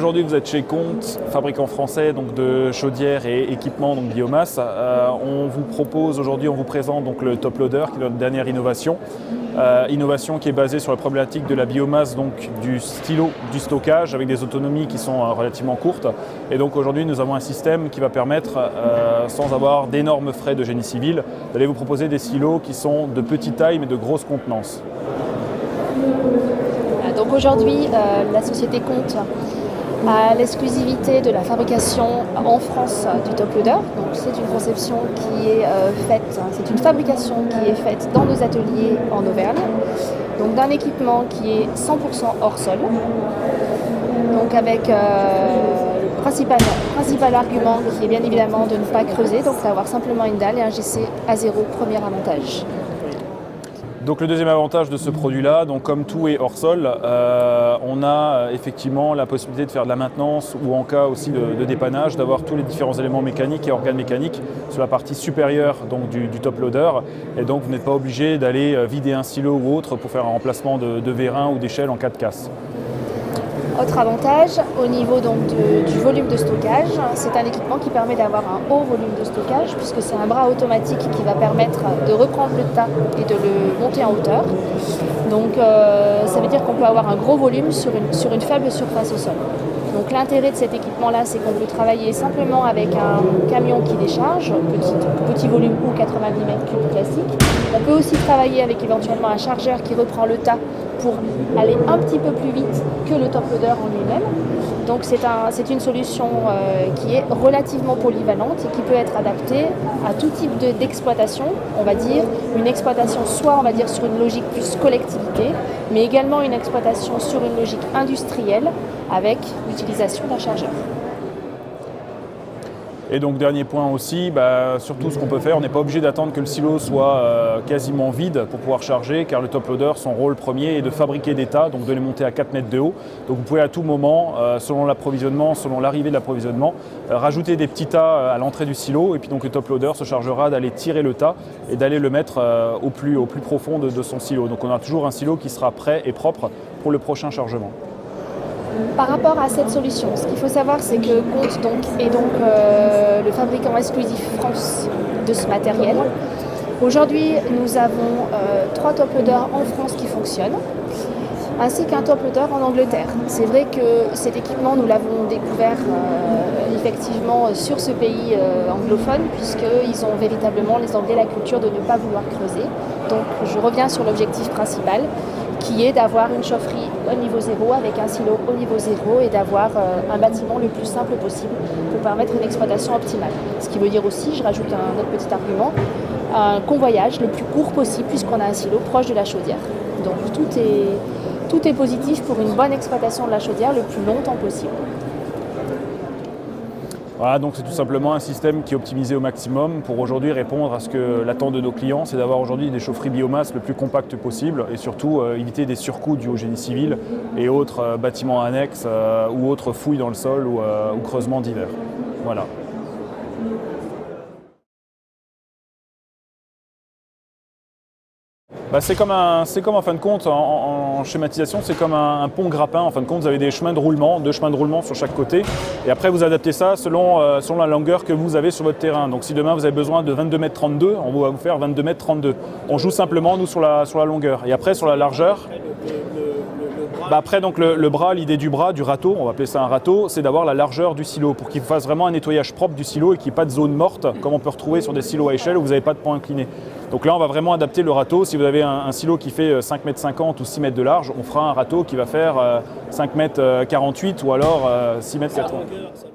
aujourd'hui vous êtes chez Comte, fabricant français donc, de chaudières et équipements donc, biomasse. On vous propose aujourd'hui, on vous présente donc, le Top Loader qui est notre dernière innovation. Innovation qui est basée sur la problématique de la biomasse, donc du stylo, du stockage avec des autonomies qui sont relativement courtes. Et donc aujourd'hui nous avons un système qui va permettre, sans avoir d'énormes frais de génie civil, d'aller vous proposer des silos qui sont de petite taille mais de grosse contenance. Donc aujourd'hui, la société Comte a l'exclusivité de la fabrication en France du Top Loader. Donc c'est une conception qui est faite, c'est une fabrication qui est faite dans nos ateliers en Auvergne. Donc d'un équipement qui est 100% hors sol. Donc avec le principal argument qui est bien évidemment de ne pas creuser, donc d'avoir simplement une dalle et un GC à zéro, premier avantage. Donc le deuxième avantage de ce produit-là, donc comme tout est hors sol, on a effectivement la possibilité de faire de la maintenance ou en cas aussi de dépannage, d'avoir tous les différents éléments mécaniques et organes mécaniques sur la partie supérieure donc, du top loader. Et donc vous n'êtes pas obligé d'aller vider un silo ou autre pour faire un remplacement de vérin ou d'échelle en cas de casse. Autre avantage, au niveau donc du volume de stockage, c'est un équipement qui permet d'avoir un haut volume de stockage puisque c'est un bras automatique qui va permettre de reprendre le tas et de le monter en hauteur. Donc ça veut dire qu'on peut avoir un gros volume sur une faible surface au sol. Donc l'intérêt de cet équipement-là, c'est qu'on peut travailler simplement avec un camion qui décharge, petit volume ou 90 m3 classique. On peut aussi travailler avec éventuellement un chargeur qui reprend le tas pour aller un petit peu plus vite que le top loader en lui-même. Donc c'est une solution qui est relativement polyvalente et qui peut être adaptée à tout type d'exploitation, on va dire. Une exploitation soit on va dire sur une logique plus collectivité, mais également une exploitation sur une logique industrielle avec l'utilisation d'un chargeur. Et donc dernier point aussi, surtout ce qu'on peut faire, on n'est pas obligé d'attendre que le silo soit quasiment vide pour pouvoir charger, car le top loader, son rôle premier est de fabriquer des tas, donc de les monter à 4 mètres de haut. Donc vous pouvez à tout moment, selon l'approvisionnement, selon l'arrivée de l'approvisionnement, rajouter des petits tas à l'entrée du silo, et puis donc le top loader se chargera d'aller tirer le tas et d'aller le mettre au plus profond de son silo. Donc on a toujours un silo qui sera prêt et propre pour le prochain chargement. Par rapport à cette solution, ce qu'il faut savoir, c'est que Comte est le fabricant exclusif France de ce matériel. Aujourd'hui, nous avons 3 top loaders en France qui fonctionnent, ainsi qu'un top loader en Angleterre. C'est vrai que cet équipement, nous l'avons découvert effectivement sur ce pays anglophone, puisqu'ils ont véritablement, les Anglais, la culture de ne pas vouloir creuser. Donc je reviens sur l'objectif principal, qui est d'avoir une chaufferie au niveau zéro avec un silo au niveau zéro et d'avoir un bâtiment le plus simple possible pour permettre une exploitation optimale. Ce qui veut dire aussi, je rajoute un autre petit argument, un convoyage le plus court possible puisqu'on a un silo proche de la chaudière. Donc tout est positif pour une bonne exploitation de la chaudière le plus longtemps possible. Voilà, donc c'est tout simplement un système qui est optimisé au maximum pour aujourd'hui répondre à ce que l'attente de nos clients, c'est d'avoir aujourd'hui des chaufferies biomasse le plus compactes possible et surtout éviter des surcoûts dus au génie civil et autres bâtiments annexes ou autres fouilles dans le sol ou creusements divers. Voilà. C'est comme en fin de compte, en schématisation, c'est comme un pont grappin. En fin de compte, vous avez des chemins de roulement, 2 chemins de roulement sur chaque côté. Et après, vous adaptez ça selon la longueur que vous avez sur votre terrain. Donc si demain, vous avez besoin de 22 m 32, on va vous faire 22 m 32. On joue simplement, nous, sur la longueur. Et après, sur la largeur, après, donc, le bras, l'idée du bras, du râteau, on va appeler ça un râteau, c'est d'avoir la largeur du silo pour qu'il fasse vraiment un nettoyage propre du silo et qu'il n'y ait pas de zone morte, comme on peut retrouver sur des silos à échelle où vous n'avez pas de pont incliné. Donc là, on va vraiment adapter le râteau. Si vous avez un silo qui fait 5,50 m ou 6 mètres de large, on fera un râteau qui va faire 5,48 m ou alors 6,80 m.